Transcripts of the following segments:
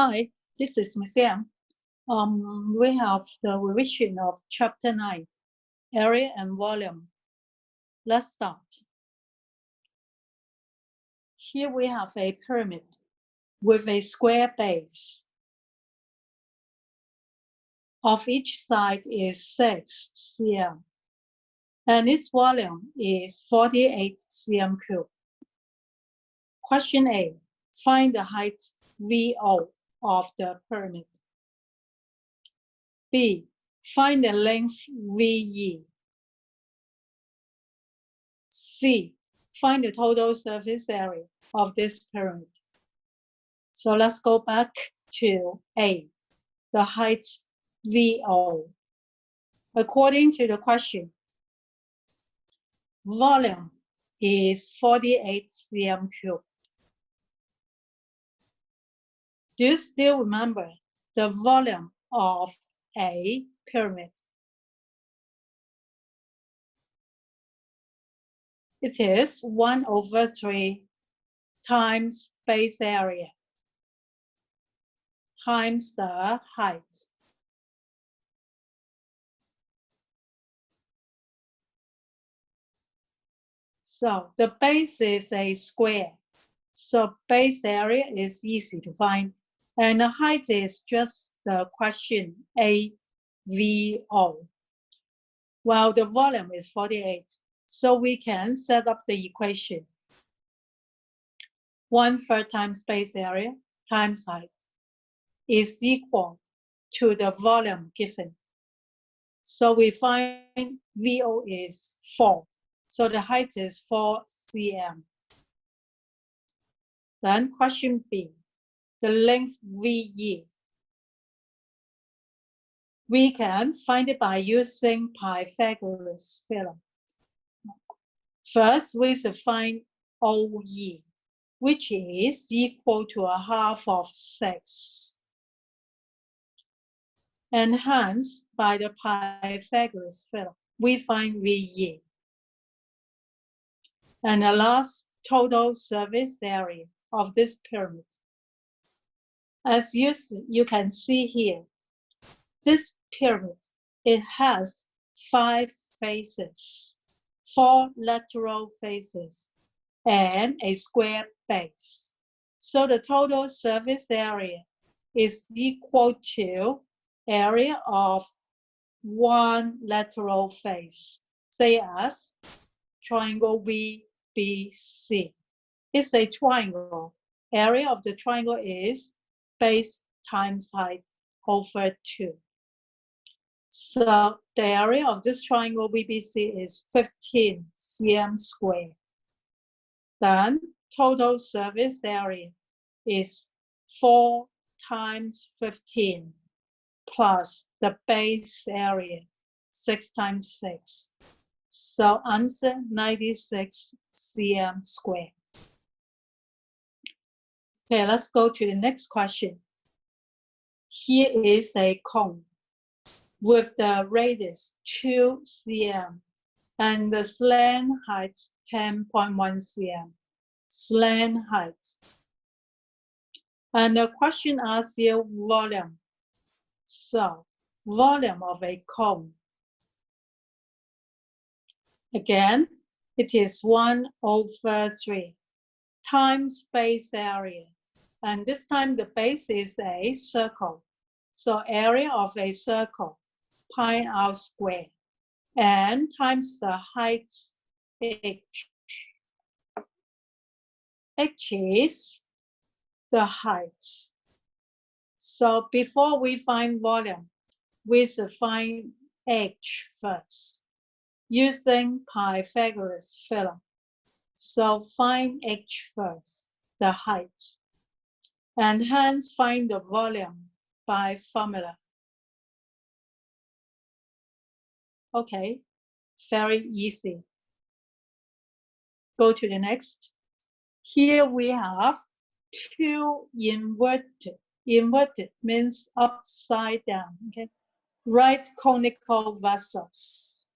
Hi, this is Ms. Yang. We have the revision of Chapter 9, Area and Volume. Let's start. Here we have a pyramid with a square base. Of each side is 6 cm, and its volume is 48 cm cubed. Question A, find the height VO of the pyramid. B, find the length VE. C, find the total surface area of this pyramid. So let's go back to A, the height VO. According to the question, volume is 48 cm cubed. Do you still remember the volume of a pyramid? It is 1/3 times base area times the height. So the base is a square. So base area is easy to find. And the height is just the question AVO. Well, the volume is 48. So we can set up the equation. 1/3 times base area times height is equal to the volume given. So we find VO is 4. So the height is 4 cm. Then question B, the length VE. We can find it by using Pythagoras theorem. First, we should find OE, which is equal to 1/2 of 6. And hence, by the Pythagoras theorem, we find VE. And the last, total surface area of this pyramid. As you can see here, this pyramid, it has 5 faces, 4 lateral faces, and a square base. So the total surface area is equal to area of 1 lateral face, say as triangle VBC. It's a triangle. Area of the triangle is base times height over 2. So the area of this triangle VBC is 15 cm squared. Then total surface area is 4 times 15 plus the base area, 6 times 6. So answer 96 cm squared. Okay, let's go to the next question. Here is a cone with the radius 2 cm and the slant height 10.1 cm. Slant height. And the question asks you volume. So, volume of a cone. Again, it is 1/3 times base area. And this time the base is a circle. So area of a circle, pi r squared, and times the height h. H is the height. So before we find volume, we should find h first, using Pythagoras theorem. So find h first, the height, and hence find the volume by formula. Okay, very easy. Go to the next. Here we have 2 inverted. Inverted means upside down, okay? Right conical vessels.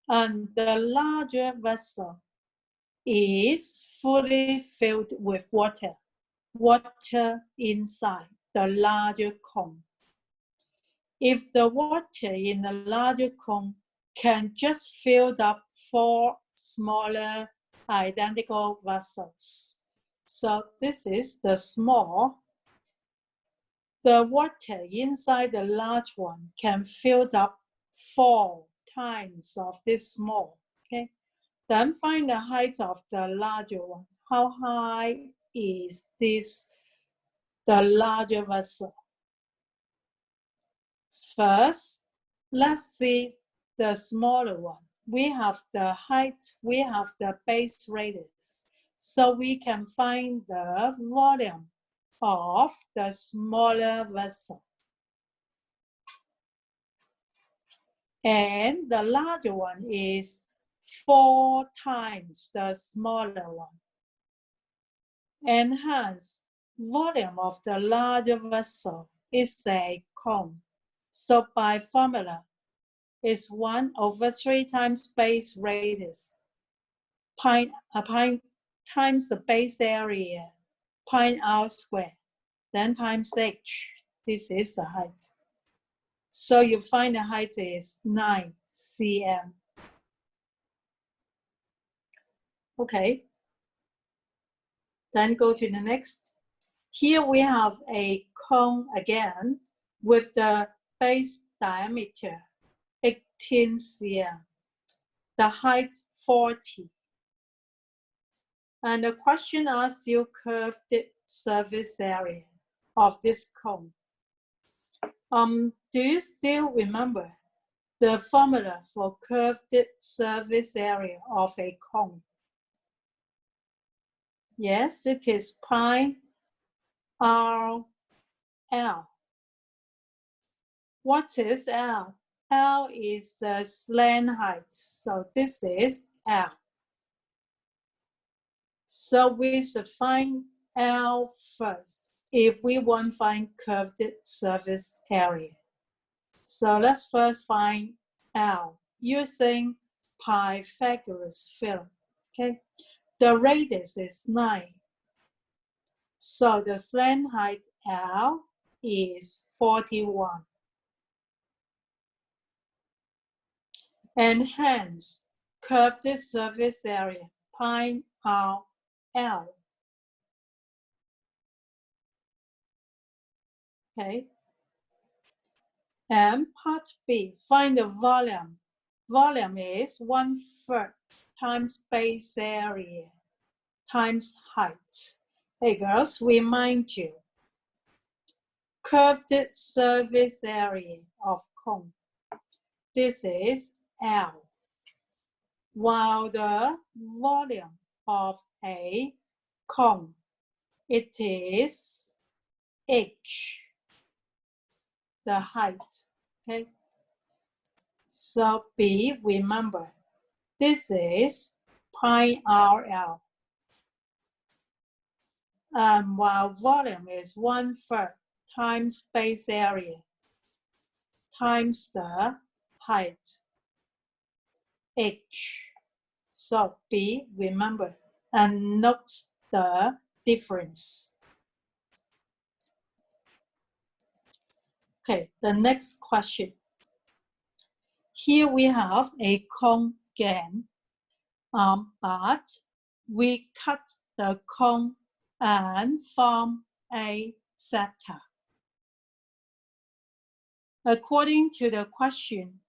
And the larger vessel is fully filled with water. Water inside. the larger cone. If the water in the larger cone can just fill up 4 smaller identical vessels. So this is the small. The water inside the large one can fill up 4 times of this small. Okay. Then find the height of the larger one. How high is this, the larger vessel? First, let's see the smaller one. We have the height, we have the base radius. So we can find the volume of the smaller vessel. And the larger one is 4 times the smaller one. And hence, volume of the larger vessel is a cone. So by formula, it's 1/3 times base radius, pi times the base area, pi r squared, then times h. This is the height. So you find the height is 9 cm. Okay. Then go to the next. Here we have a cone again with the base diameter 18 cm, the height 40. And the question asks you curved surface area of this cone. Do you still remember the formula for curved surface area of a cone? Yes, it is pi r L. What is L? L is the slant height, so this is L. So we should find L first if we want to find curved surface area. So let's first find L using Pythagoras theorem. Okay, the radius is 9. So the slant height L is 41. And hence, curved surface area pi r L. Okay. And part B, find the volume. Volume is 1/3 times base area times height. Hey girls, remind you, curved surface area of cone. This is L. While the volume of a cone, it is H, the height. Okay. So B, remember, this is pi r L. While volume is 1/3 times base area times the height, H. So B, remember, and note the difference. Okay, the next question. Here we have a cone again, but we cut the cone and form a sector. According to the question,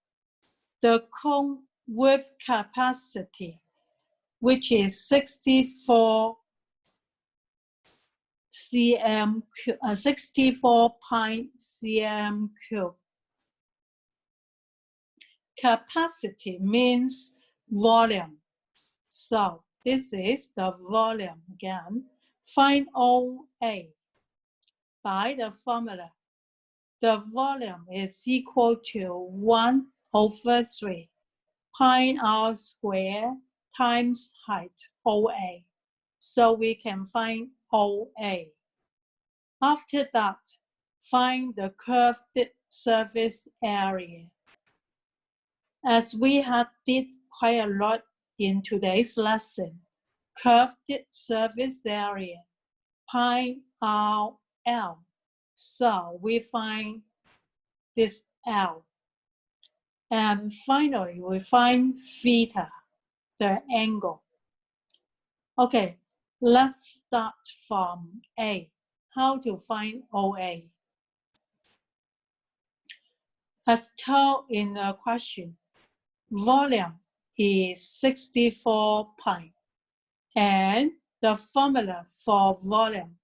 the cone width capacity, which is 64 pi cm cube. Capacity means volume. So this is the volume again. Find OA by the formula. The volume is equal to 1/3 pi r squared times height, OA. So we can find OA. After that, find the curved surface area. As we had did quite a lot in today's lesson, curved surface area, pi r L. So we find this L. And finally, we find theta, the angle. Okay, let's start from A. How to find OA? As told in the question, volume is 64 pi, and the formula for volume.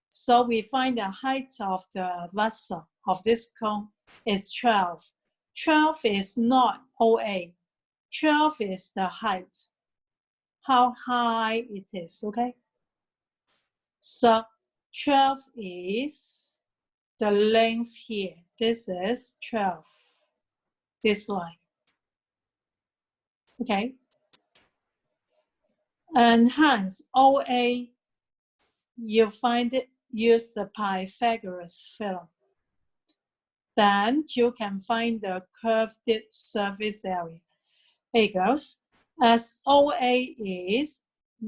So we find the height of the vessel of this cone is 12. 12 is not OA. 12 is the height, how high it is, okay? So 12 is the length here. This is 12, this line, okay? And hence, OA, you find it, use the Pythagoras theorem. Then you can find the curved surface area equals, as OA is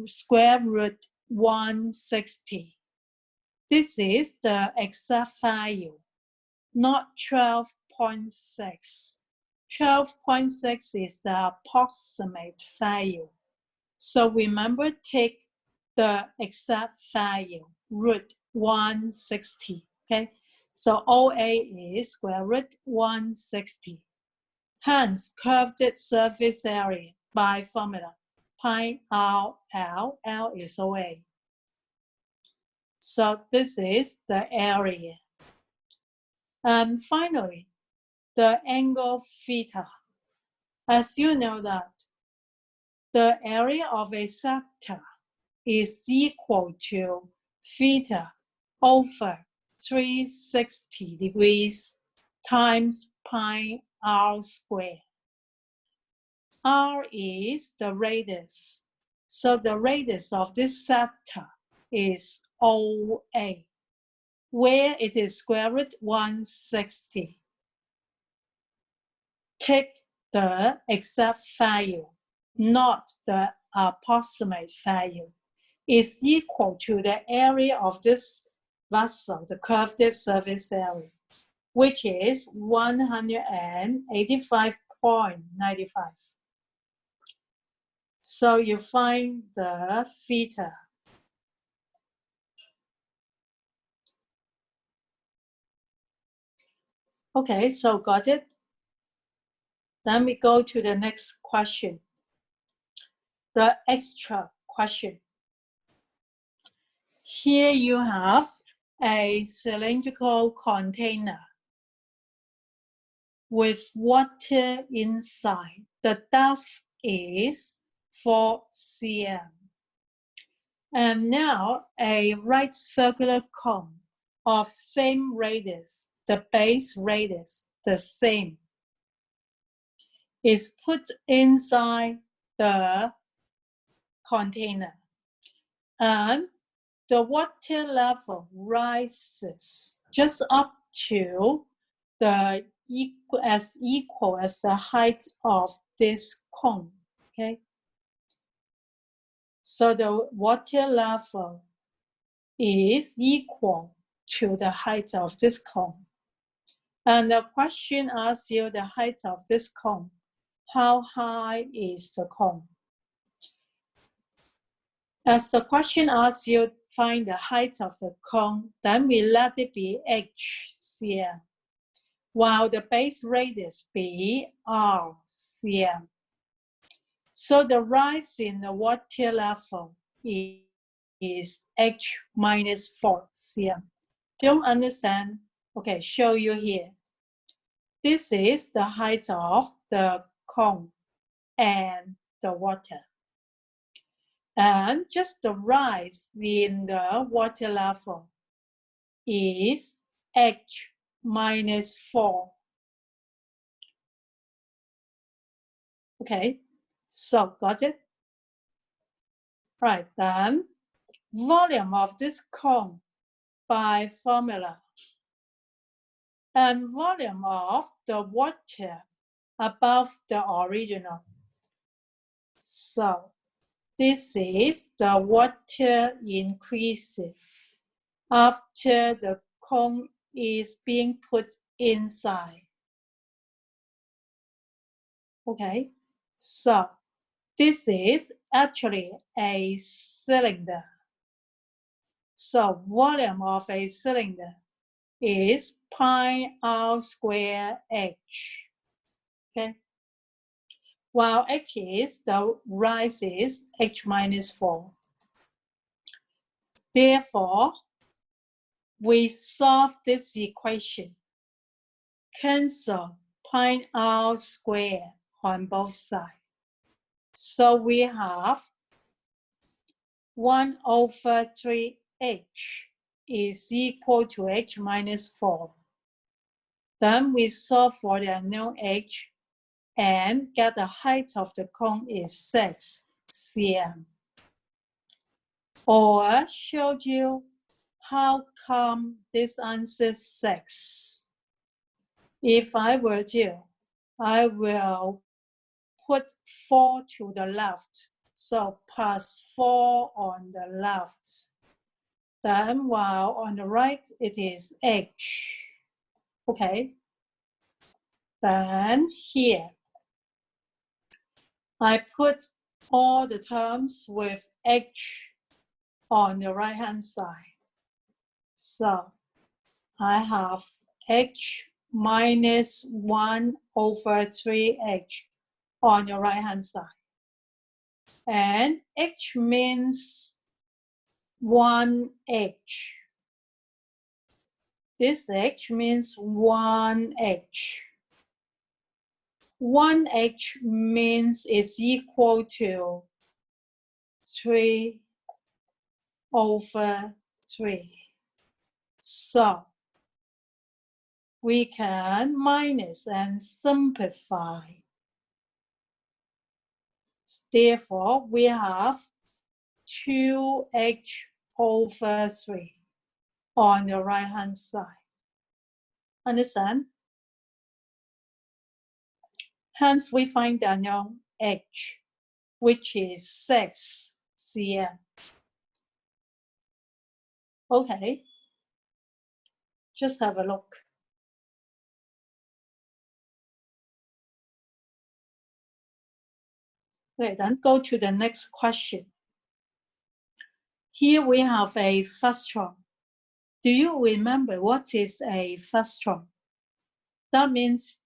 square root 160. This is the exact value, not 12.6. 12.6 is the approximate value. So remember, take the exact value, root 160, okay? So OA is square root 160. Hence, curved surface area by formula, pi r L, L is OA. So this is the area. And finally, the angle theta. As you know that the area of a sector is equal to theta over 360 degrees times pi r squared. R is the radius. So the radius of this sector is OA, where it is square root 160. Take the exact value, not the approximate value, is equal to the area of this vessel, the curved surface area, which is 185.95. So you find the theta. Okay, so got it? Then we go to the next question. The extra question. Here you have a cylindrical container with water inside. The depth is 4 cm. And now a right circular cone of same radius, the base radius, the same, is put inside the container. And the water level rises just up to the equal as the height of this cone, okay? So the water level is equal to the height of this cone. And the question asks you the height of this cone. How high is the cone? As the question asks you find the height of the cone, then we let it be h cm, while the base radius be r cm. So the rise in the water level is h minus 4 cm. Don't understand? Okay, show you here. This is the height of the cone and the water. And just the rise in the water level is h minus 4. Okay, so got it? Right, then volume of this cone by formula and volume of the water above the original. So this is the water increases after the cone is being put inside. Okay, so this is actually a cylinder. So volume of a cylinder is pi r squared h. Okay, while h is the rise is h minus 4. Therefore, we solve this equation. Cancel pi r squared on both sides. So we have 1 over 3h is equal to h minus 4. Then we solve for the unknown h and get the height of the cone is 6 cm. Or showed you how come this answer 6. If I were you, I will put 4 to the left. So plus 4 on the left. Then while on the right, it is h. Okay. Then here, I put all the terms with h on the right-hand side. So I have h minus 1 over 3h on the right-hand side. And h means 1h. This h means 1h. 1h means it's equal to 3 over 3. So we can minus and simplify. Therefore, we have 2h over 3 on the right-hand side. Understand? Hence, we find the unknown h, which is 6 cm. Okay, just have a look. Okay, then go to the next question. Here we have a frustrum. Do you remember what is a frustrum? That means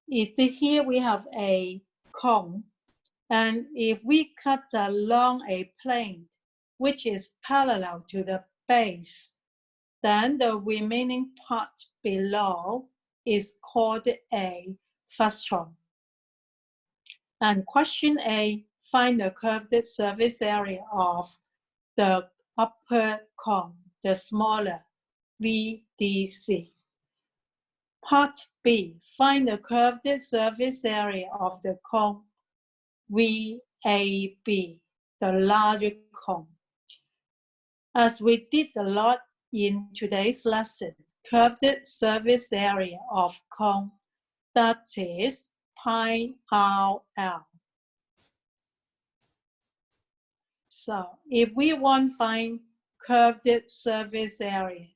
here we have a cone, and if we cut along a plane which is parallel to the base, then the remaining part below is called a frustrum. And question A, find the curved surface area of the upper cone, the smaller VDC. Part B, find the curved surface area of the cone VAB, the larger cone. As we did a lot in today's lesson, curved surface area of cone, that is pi RL. So if we want to find curved surface area,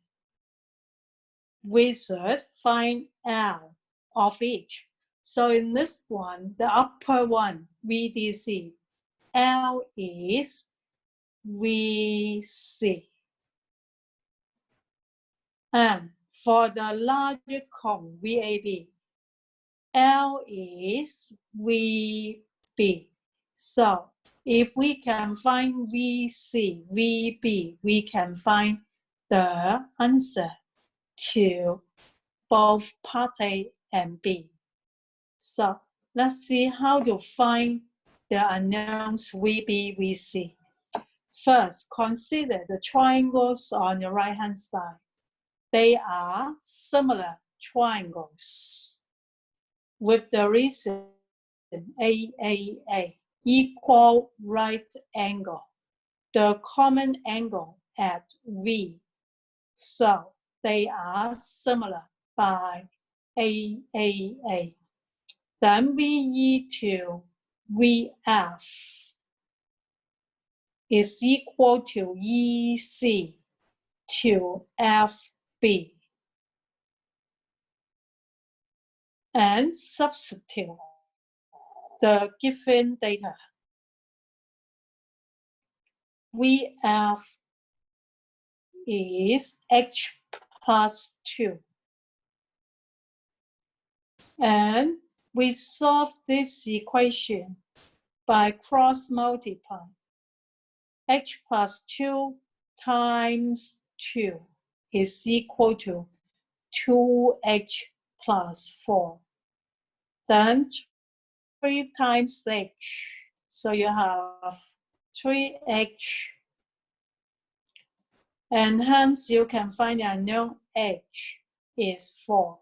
we should find L of each. So in this one, the upper one, VDC, L is VC. And for the larger cone, VAB, L is VB. So if we can find VC, VB, we can find the answer to both part A and B. So let's see how to find the unknowns VB, VC. First, consider the triangles on the right-hand side. They are similar triangles with the reason AAA, equal right angle, the common angle at V. So they are similar by AAA. Then VE to VF is equal to EC to FB. B. And substitute the given data. VF is H plus 2. And we solve this equation by cross multiplying. H plus 2 times 2 is equal to 2H plus 4. Then 3 times H. So you have 3H. And hence you can find the unknown H is 4.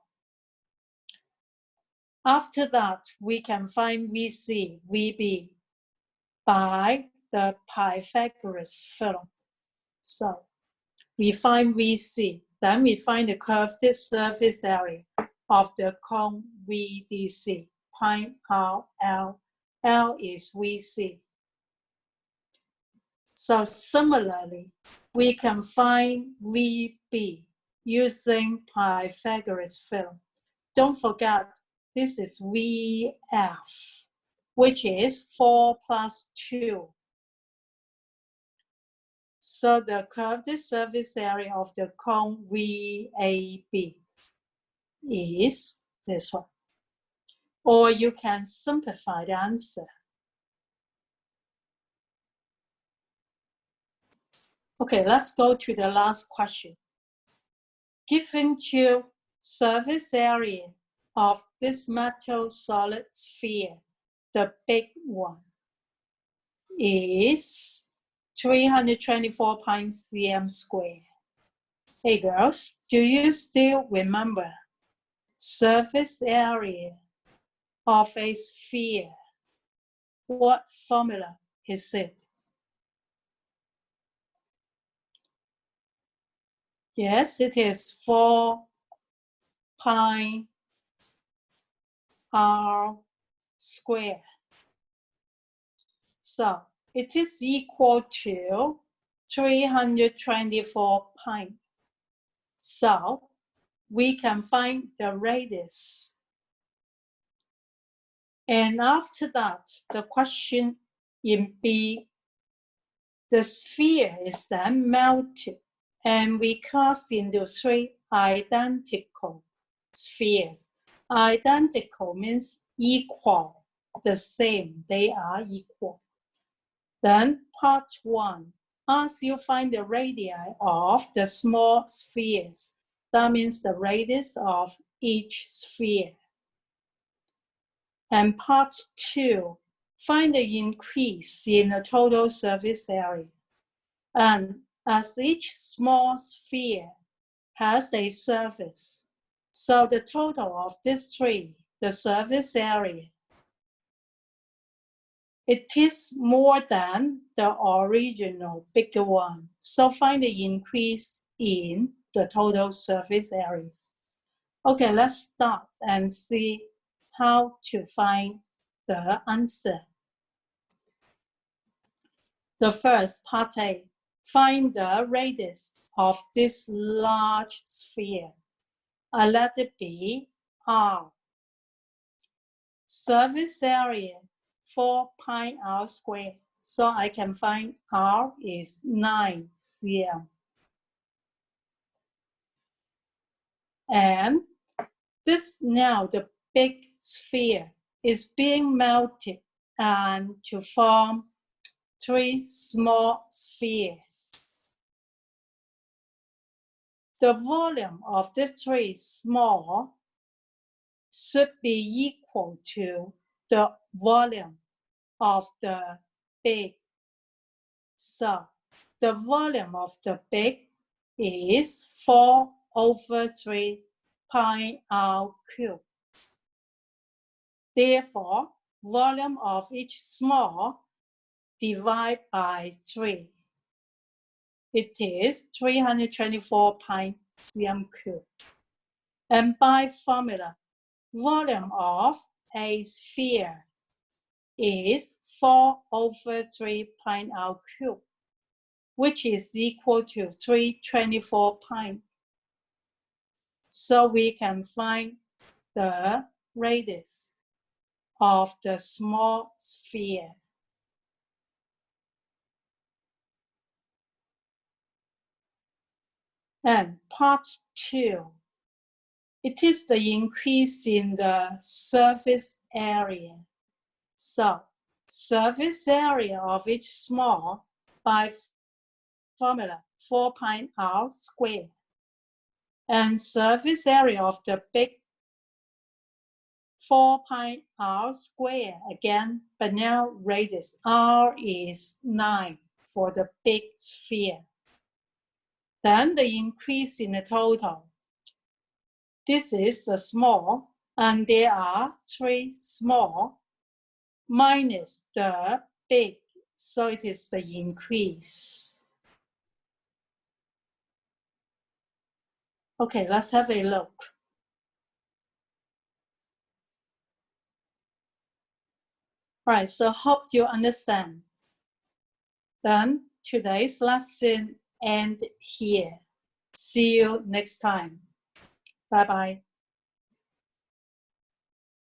After that, we can find VC, VB by the Pythagoras theorem. So we find VC, then we find the curved surface area of the cone VDC, pi r L. L is VC. So similarly, we can find VB using Pythagoras theorem. Don't forget, this is VF, which is 4 plus 2. So the curved surface area of the cone VAB is this one. Or you can simplify the answer. Okay, let's go to the last question. Given two surface area of this metal solid sphere, the big one is 324 cm squared. Hey girls, do you still remember surface area of a sphere? What formula is it? Yes, it is 4 pi r squared. So it is equal to 324 pi. So we can find the radius. And after that, the question in B, the sphere is then melted and we cast into 3 identical spheres. Identical means equal, the same, they are equal. Then part 1, as you find the radii of the small spheres, that means the radius of each sphere. And part 2, find the increase in the total surface area. And as each small sphere has a surface, so the total of these three, the surface area, it is more than the original bigger one. So find the increase in the total surface area. Okay, let's start and see how to find the answer. The first part A, find the radius of this large sphere. Let it be R. Surface area 4 pi r squared. So I can find R is 9 cm. And this now the big sphere is being melted and to form 3 small spheres. The volume of the 3 small should be equal to the volume of the big. So the volume of the big is 4/3 pi r cubed. Therefore, volume of each small divided by 3. It is 324 pi cm cubed. And by formula, volume of a sphere is 4/3 pi r cubed, which is equal to 324 pi. So we can find the radius of the small sphere. And part 2, it is the increase in the surface area. So, surface area of each small by formula 4 pi r squared. And surface area of the big 4 pi r squared again, but now radius r is 9 for the big sphere. Then the increase in the total. This is the small, and there are 3 small minus the big, so it is the increase. Okay, let's have a look. All right, so hope you understand. Then today's lesson ends here. See you next time. Bye-bye.